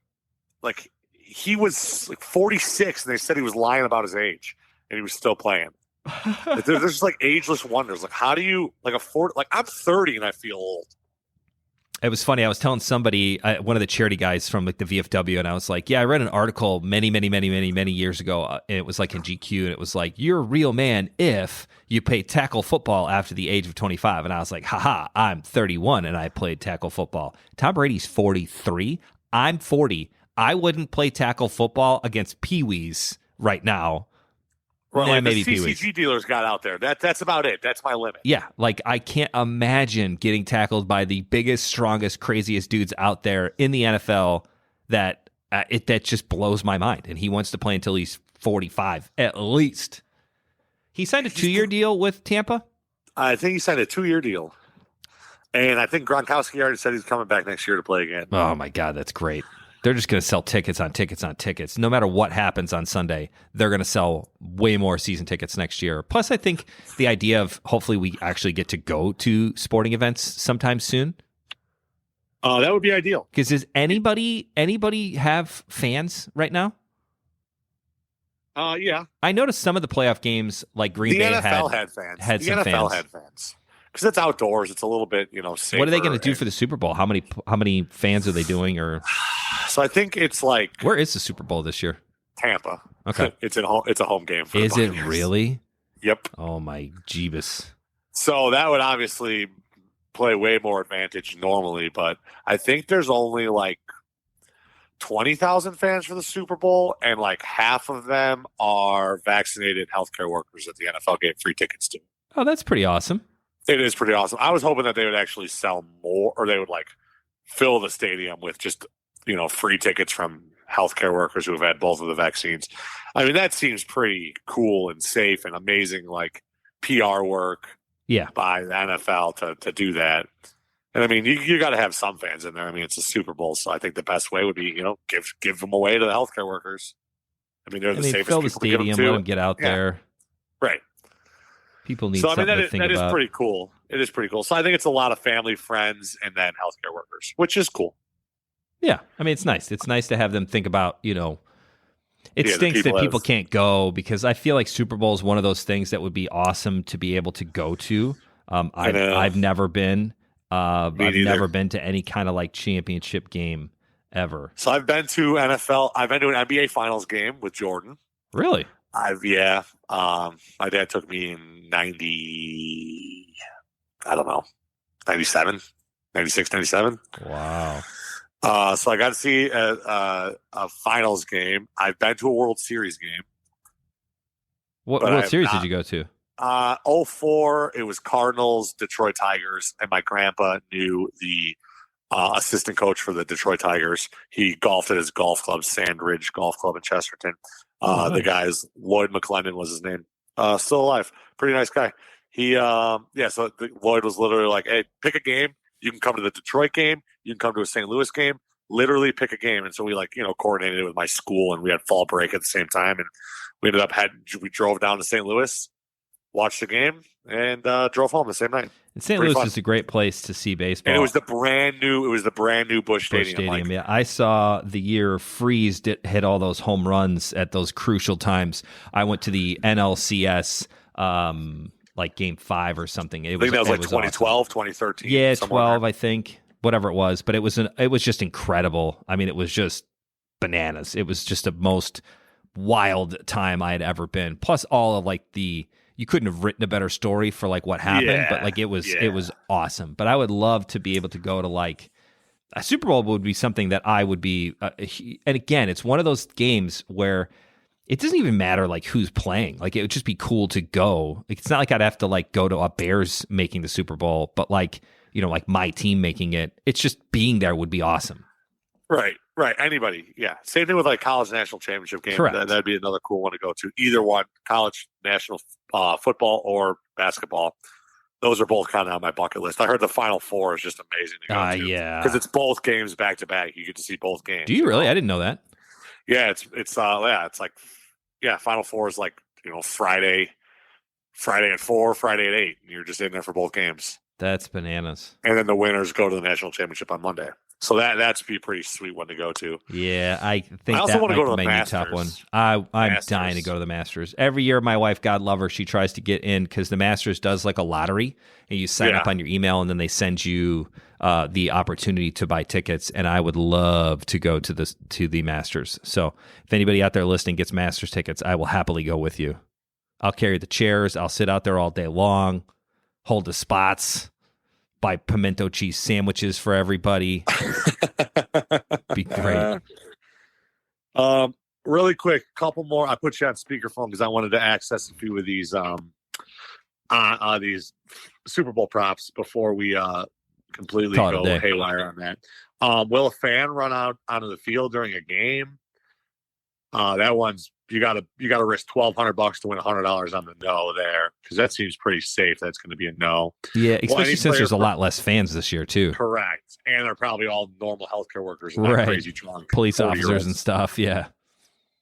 Speaker 2: he was 46, and they said he was lying about his age, and he was still playing. There's just ageless wonders. How do you afford? I'm 30 and I feel old.
Speaker 1: It was funny. I was telling somebody, one of the charity guys from the VFW, and I was like, "Yeah, I read an article many years ago, and it was in GQ, and it was you're a real man if you play tackle football after the age of 25." And I was like, "Haha, I'm 31 and I played tackle football." Tom Brady's 43. I'm 40. I wouldn't play tackle football against peewees right now.
Speaker 2: Well, like
Speaker 1: maybe
Speaker 2: the
Speaker 1: Pee Wee's.
Speaker 2: CCG dealers got out there. That's about it. That's my limit.
Speaker 1: Yeah, like I can't imagine getting tackled by the biggest, strongest, craziest dudes out there in the NFL. That just blows my mind. And he wants to play until he's 45 at least. He signed a 2-year deal with Tampa.
Speaker 2: I think he signed a 2-year deal, and I think Gronkowski already said he's coming back next year to play again.
Speaker 1: Oh my God, that's great. They're just going to sell tickets on tickets on tickets. No matter what happens on Sunday, they're going to sell way more season tickets next year. Plus, I think the idea of hopefully we actually get to go to sporting events sometime soon.
Speaker 2: That would be ideal.
Speaker 1: Because does anybody have fans right now?
Speaker 2: Yeah.
Speaker 1: I noticed some of the playoff games, like Green Bay
Speaker 2: NFL had fans.
Speaker 1: Had some
Speaker 2: NFL
Speaker 1: fans.
Speaker 2: had fans. Because it's outdoors, it's a little bit, safer.
Speaker 1: What are they going to do for the Super Bowl? How many fans are they doing? Or
Speaker 2: so I think it's like,
Speaker 1: where is the Super Bowl this year?
Speaker 2: Tampa.
Speaker 1: Okay,
Speaker 2: it's a home game. For
Speaker 1: is it really?
Speaker 2: Yep.
Speaker 1: Oh my Jeebus.
Speaker 2: So that would obviously play way more advantage normally, but I think there's only like 20,000 fans for the Super Bowl, and like half of them are vaccinated healthcare workers that the NFL gave free tickets to.
Speaker 1: Oh, that's pretty awesome.
Speaker 2: It is pretty awesome. I was hoping that they would actually sell more, or they would like fill the stadium with just, free tickets from healthcare workers who have had both of the vaccines. I mean, that seems pretty cool and safe and amazing, like PR work by the NFL to do that. And I mean, you got to have some fans in there. I mean, it's a Super Bowl, so I think the best way would be, give them away to the healthcare workers. I mean, they're the safest
Speaker 1: fill the
Speaker 2: people to give them
Speaker 1: stadium,
Speaker 2: to.
Speaker 1: let them get out there.
Speaker 2: Right.
Speaker 1: People need
Speaker 2: so,
Speaker 1: something
Speaker 2: that
Speaker 1: to think about.
Speaker 2: That is pretty cool. It is pretty cool. So I think it's a lot of family, friends, and then healthcare workers, which is cool.
Speaker 1: Yeah. I mean, it's nice. It's nice to have them think about, it stinks that people can't go, because I feel like Super Bowl is one of those things that would be awesome to be able to go to. I've never been. I've never been to any kind of like championship game ever.
Speaker 2: So I've been to an NBA Finals game with Jordan.
Speaker 1: Really?
Speaker 2: My dad took me in 97, 96, 97.
Speaker 1: Wow.
Speaker 2: So I got to see a finals game. I've been to a World Series game.
Speaker 1: What World Series did you go to?
Speaker 2: 04, it was Cardinals, Detroit Tigers, and my grandpa knew the assistant coach for the Detroit Tigers. He golfed at his golf club, Sandridge Golf Club in Chesterton.
Speaker 1: Nice.
Speaker 2: The guy's Lloyd McClendon was his name. Still alive. Pretty nice guy. So Lloyd was literally like, hey, pick a game. You can come to the Detroit game. You can come to a St. Louis game. Literally pick a game. And so we coordinated it with my school, and we had fall break at the same time. And we ended up we drove down to St. Louis, watched the game, and drove home the same night.
Speaker 1: And St. Louis is a great place to see baseball.
Speaker 2: And it was the brand new Busch Stadium.
Speaker 1: Yeah, I saw the year Freeze hit all those home runs at those crucial times. I went to the NLCS, like Game 5 or something.
Speaker 2: I think that was like 2012, awesome. 2013.
Speaker 1: Yeah, 12, I think, whatever it was. But it was just incredible. I mean, it was just bananas. It was just the most wild time I had ever been. Plus, all of like you couldn't have written a better story for like what happened, but like it was awesome. But I would love to be able to go to like a Super Bowl would be something that I would be. And again, it's one of those games where it doesn't even matter like who's playing. Like it would just be cool to go. Like, it's not like I'd have to like go to a Bears making the Super Bowl, but like, like my team making it. It's just being there would be awesome.
Speaker 2: Right. Anybody. Yeah. Same thing with like college national championship game.
Speaker 1: Correct.
Speaker 2: That'd be another cool one to go to. Either one, college national football or basketball. Those are both kind of on my bucket list. I heard the Final Four is just amazing to go to.
Speaker 1: Yeah.
Speaker 2: Because it's both games back to back. You get to see both games.
Speaker 1: Do you really? I didn't know that.
Speaker 2: Yeah. It's like Final Four is like, Friday at 4, Friday at 8. And you're just in there for both games.
Speaker 1: That's bananas.
Speaker 2: And then the winners go to the national championship on Monday. So that'd be a pretty sweet one to go to.
Speaker 1: Yeah, I think
Speaker 2: I also
Speaker 1: that
Speaker 2: want to
Speaker 1: might
Speaker 2: go to
Speaker 1: be
Speaker 2: the
Speaker 1: my new
Speaker 2: Masters.
Speaker 1: top one. I'm dying to go to the Masters. Every year, my wife, God love her, she tries to get in because the Masters does like a lottery, and you sign up on your email, and then they send you the opportunity to buy tickets. And I would love to go to the Masters. So if anybody out there listening gets Masters tickets, I will happily go with you. I'll carry the chairs. I'll sit out there all day long, hold the spots. Buy pimento cheese sandwiches for everybody. Be great.
Speaker 2: really quick, couple more. I put you on speakerphone because I wanted to access a few of these Super Bowl props before we completely go haywire on that. Will a fan run out onto the field during a game? That one's you gotta risk $1,200 to win $100 on the no there, because that seems pretty safe. That's going to be a no.
Speaker 1: Yeah, especially since there's a lot less fans this year too.
Speaker 2: Correct, and they're probably all normal healthcare workers, and not crazy drunk
Speaker 1: police officers and stuff. Yeah.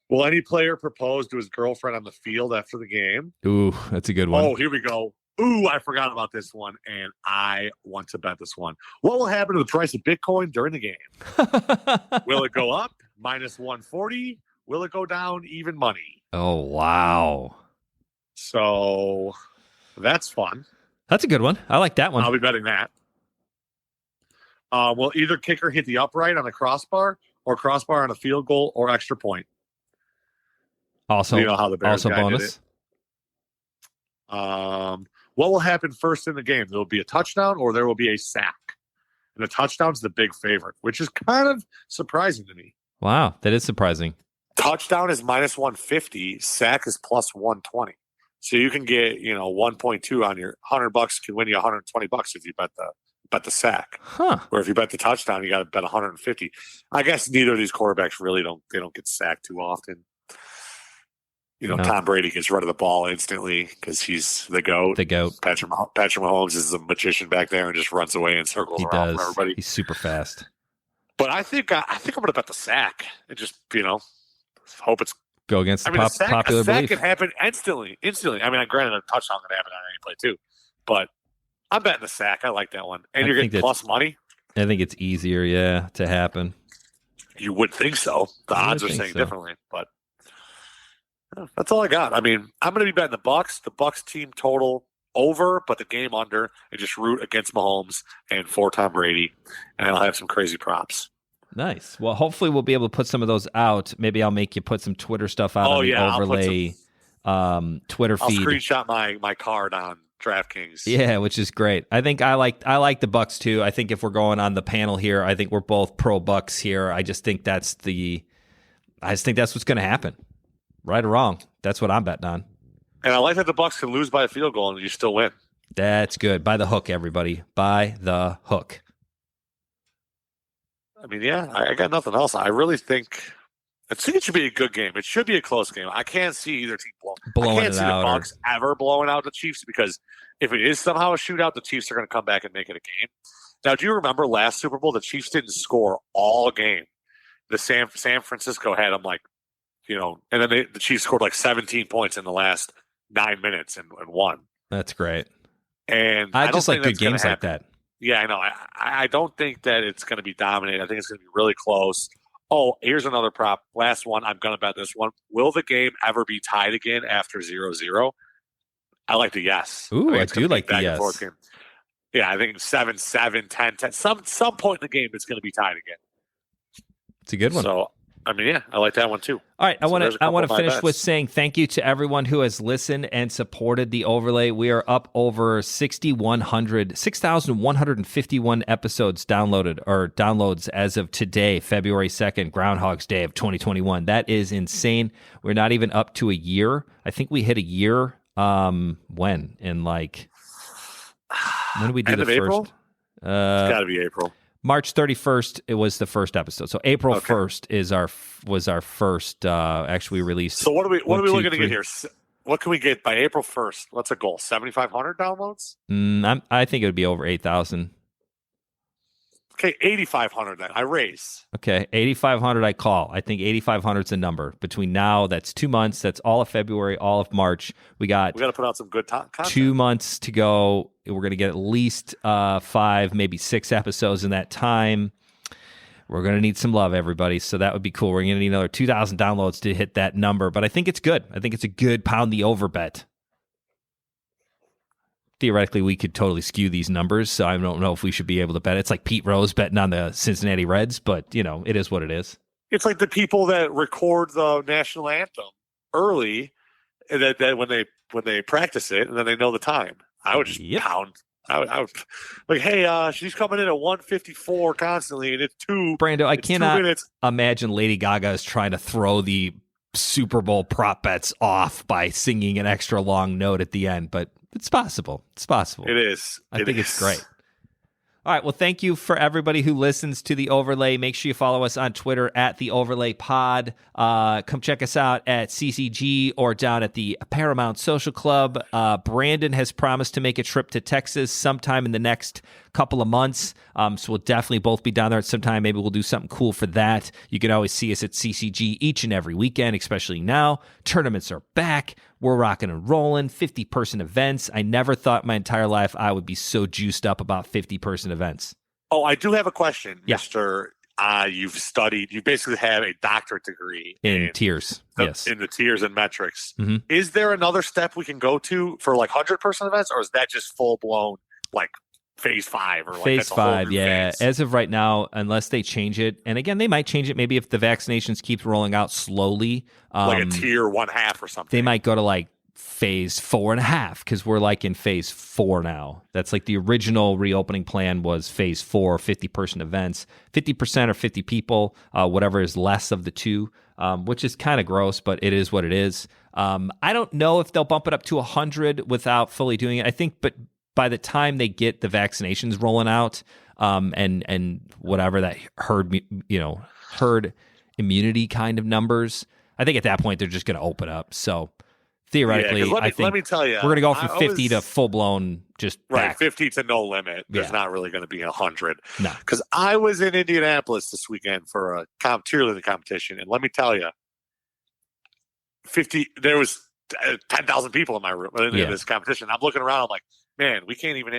Speaker 2: Will any player propose to his girlfriend on the field after the game?
Speaker 1: Ooh, that's a good one.
Speaker 2: Oh, here we go. Ooh, I forgot about this one, and I want to bet this one. What will happen to the price of Bitcoin during the game? Will it go up minus 140? Will it go down even money?
Speaker 1: Oh, wow.
Speaker 2: So that's fun.
Speaker 1: That's a good one. I like that one.
Speaker 2: I'll be betting that. Will either kicker hit the upright on a crossbar or crossbar on a field goal or extra point?
Speaker 1: Also,
Speaker 2: you know how the Bears
Speaker 1: also bonus.
Speaker 2: What will happen first in the game? There will be a touchdown or there will be a sack. And the touchdown's the big favorite, which is kind of surprising to me.
Speaker 1: Wow, that is surprising.
Speaker 2: Touchdown is minus 150. Sack is plus 120. So you can get 1.2 on your $100 can win you $120 if you bet the sack.
Speaker 1: Huh.
Speaker 2: Or if you bet the touchdown, you got to bet 150. I guess neither of these quarterbacks really don't get sacked too often. No. Tom Brady gets rid of the ball instantly because he's the GOAT.
Speaker 1: The GOAT.
Speaker 2: Patrick Mahomes is a magician back there and just runs away in circles around everybody.
Speaker 1: He's super fast.
Speaker 2: But I think I'm going to bet the sack and just hope it's
Speaker 1: go against the popular
Speaker 2: belief. A sack can
Speaker 1: belief.
Speaker 2: happen instantly. I mean, granted, a touchdown can happen on any play too, but I'm betting the sack. I like that one, and you're getting plus money.
Speaker 1: I think it's easier, to happen.
Speaker 2: You would think so. The odds are saying differently, but. That's all I got. I mean, I'm going to be betting the Bucs. The Bucs team total over, but the game under, and just root against Mahomes and for Tom Brady, and I'll have some crazy props.
Speaker 1: Nice. Well, hopefully we'll be able to put some of those out. Maybe I'll make you put some Twitter stuff out on the overlay Twitter feed.
Speaker 2: I'll screenshot my card on DraftKings.
Speaker 1: Yeah, which is great. I think I like the Bucs too. I think if we're going on the panel here, I think we're both pro Bucs here. I just think that's what's going to happen. Right or wrong, that's what I'm betting on.
Speaker 2: And I like that the Bucs can lose by a field goal and you still win.
Speaker 1: That's good. By the hook, everybody. By the hook.
Speaker 2: I mean, yeah, I got nothing else. I really think it should be a good game. It should be a close game. I can't see either team blowing it out. I can't see the Bucs ever blowing out the Chiefs, because if it is somehow a shootout, the Chiefs are going to come back and make it a game. Now, do you remember last Super Bowl? The Chiefs didn't score all game. The San Francisco had them and then the Chiefs scored 17 points in the last 9 minutes and won.
Speaker 1: That's great.
Speaker 2: And
Speaker 1: I just like good games like that.
Speaker 2: Yeah, I know. I don't think that it's going to be dominated. I think it's going to be really close. Oh, here's another prop. Last one. I'm going to bet this one. Will the game ever be tied again after 0-0? I like the yes.
Speaker 1: Ooh, I do like the yes.
Speaker 2: Yeah, I think 7-7, 10-10. Some point in the game, it's going to be tied again.
Speaker 1: It's a good one.
Speaker 2: So, I mean, yeah, I like that one too.
Speaker 1: All right, I want to finish with saying thank you to everyone who has listened and supported the overlay. We are up over 6,151 episodes downloads as of today, February 2nd, Groundhog's Day of 2021. That is insane. We're not even up to a year. I think we hit a year when did we do the first?
Speaker 2: April? It's got to be April.
Speaker 1: March 31st, it was the first episode. So April 1st was our first. Actually, we released.
Speaker 2: So what are we looking to get here? What can we get by April 1st? What's a goal? 7,500 downloads?
Speaker 1: I think it would be over 8,000.
Speaker 2: Okay, 8,500 then. I raise.
Speaker 1: Okay, 8,500 I call. I think 8,500 is a number. Between now, that's 2 months. That's all of February, all of March. We got
Speaker 2: to put out some good content.
Speaker 1: 2 months to go. We're going to get at least 5, maybe 6 episodes in that time. We're going to need some love, everybody. So that would be cool. We're going to need another 2,000 downloads to hit that number. But I think it's good. I think it's a good pound the over bet. Theoretically, we could totally skew these numbers, so I don't know if we should be able to bet. It's like Pete Rose betting on the Cincinnati Reds, but, it is what it is.
Speaker 2: It's like the people that record the national anthem early, and that when they practice it, and then they know the time. I would just pound. I would like, hey, she's coming in at 154 constantly, and it's 2.
Speaker 1: Brando, I cannot imagine Lady Gaga is trying to throw the Super Bowl prop bets off by singing an extra long note at the end, but it's possible. It's possible.
Speaker 2: It is.
Speaker 1: I think it's great. All right. Well, thank you for everybody who listens to The Overlay. Make sure you follow us on Twitter at The Overlay Pod. Come check us out at CCG or down at the Paramount Social Club. Brandon has promised to make a trip to Texas sometime in the next couple of months. So we'll definitely both be down there at some time. Maybe we'll do something cool for that. You can always see us at CCG each and every weekend, especially now. Tournaments are back. We're rocking and rolling, 50-person events. I never thought my entire life I would be so juiced up about 50-person events.
Speaker 2: Oh, I do have a question,
Speaker 1: yeah.
Speaker 2: Mr. You basically have a doctorate degree
Speaker 1: in tiers. Yes.
Speaker 2: In the tiers and metrics.
Speaker 1: Mm-hmm.
Speaker 2: Is there another step we can go to for like 100-person events, or is that just full blown like phase 5 or like
Speaker 1: phase
Speaker 2: that's a
Speaker 1: 5? Yeah.
Speaker 2: phase?
Speaker 1: As of right now, unless they change it, and again, they might change it maybe if the vaccinations keep rolling out slowly.
Speaker 2: Like a tier 1/2 or something.
Speaker 1: They might go to like phase 4.5 because we're like in phase 4 now. That's like the original reopening plan was phase 4, 50-person events, 50% or 50 people, whatever is less of the two, which is kind of gross, but it is what it is. I don't know if they'll bump it up to 100 without fully doing it. I think, but by the time they get the vaccinations rolling out, and whatever that herd immunity kind of numbers, I think at that point they're just going to open up. So theoretically, I think
Speaker 2: let me tell you,
Speaker 1: we're going to go from 50 to full blown just
Speaker 2: right
Speaker 1: back.
Speaker 2: 50 to no limit. There's not really going to be 100.
Speaker 1: No,
Speaker 2: because I was in Indianapolis this weekend for a cheerleading competition, and let me tell you, 50. There was 10,000 people in my room in this competition. I'm looking around. I'm like, man, we can't even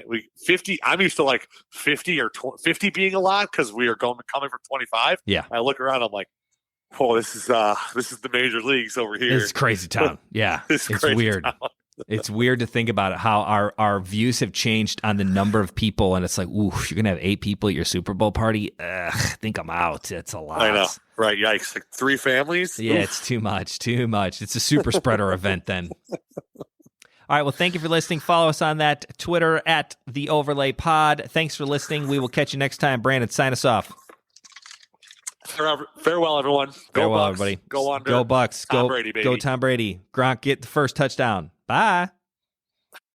Speaker 2: 50. I'm used to like 50 or 50 being a lot because we are coming from 25.
Speaker 1: Yeah,
Speaker 2: I look around. I'm like, oh, this is the major leagues over here.
Speaker 1: It's crazy town. Yeah, it's weird. Town. It's weird to think about it, how our views have changed on the number of people, and it's like, ooh, you're gonna have 8 people at your Super Bowl party. I think I'm out. That's a lot.
Speaker 2: I know, right? Yikes! Like 3 families.
Speaker 1: Yeah, it's too much. Too much. It's a super spreader event then. All right, well, thank you for listening. Follow us on that Twitter at The Overlay Pod. Thanks for listening. We will catch you next time. Brandon, sign us off.
Speaker 2: Farewell, everyone.
Speaker 1: Farewell, everybody.
Speaker 2: Go on.
Speaker 1: Go Bucks.
Speaker 2: Tom Brady, baby.
Speaker 1: Go Tom Brady. Gronk, get the first touchdown. Bye.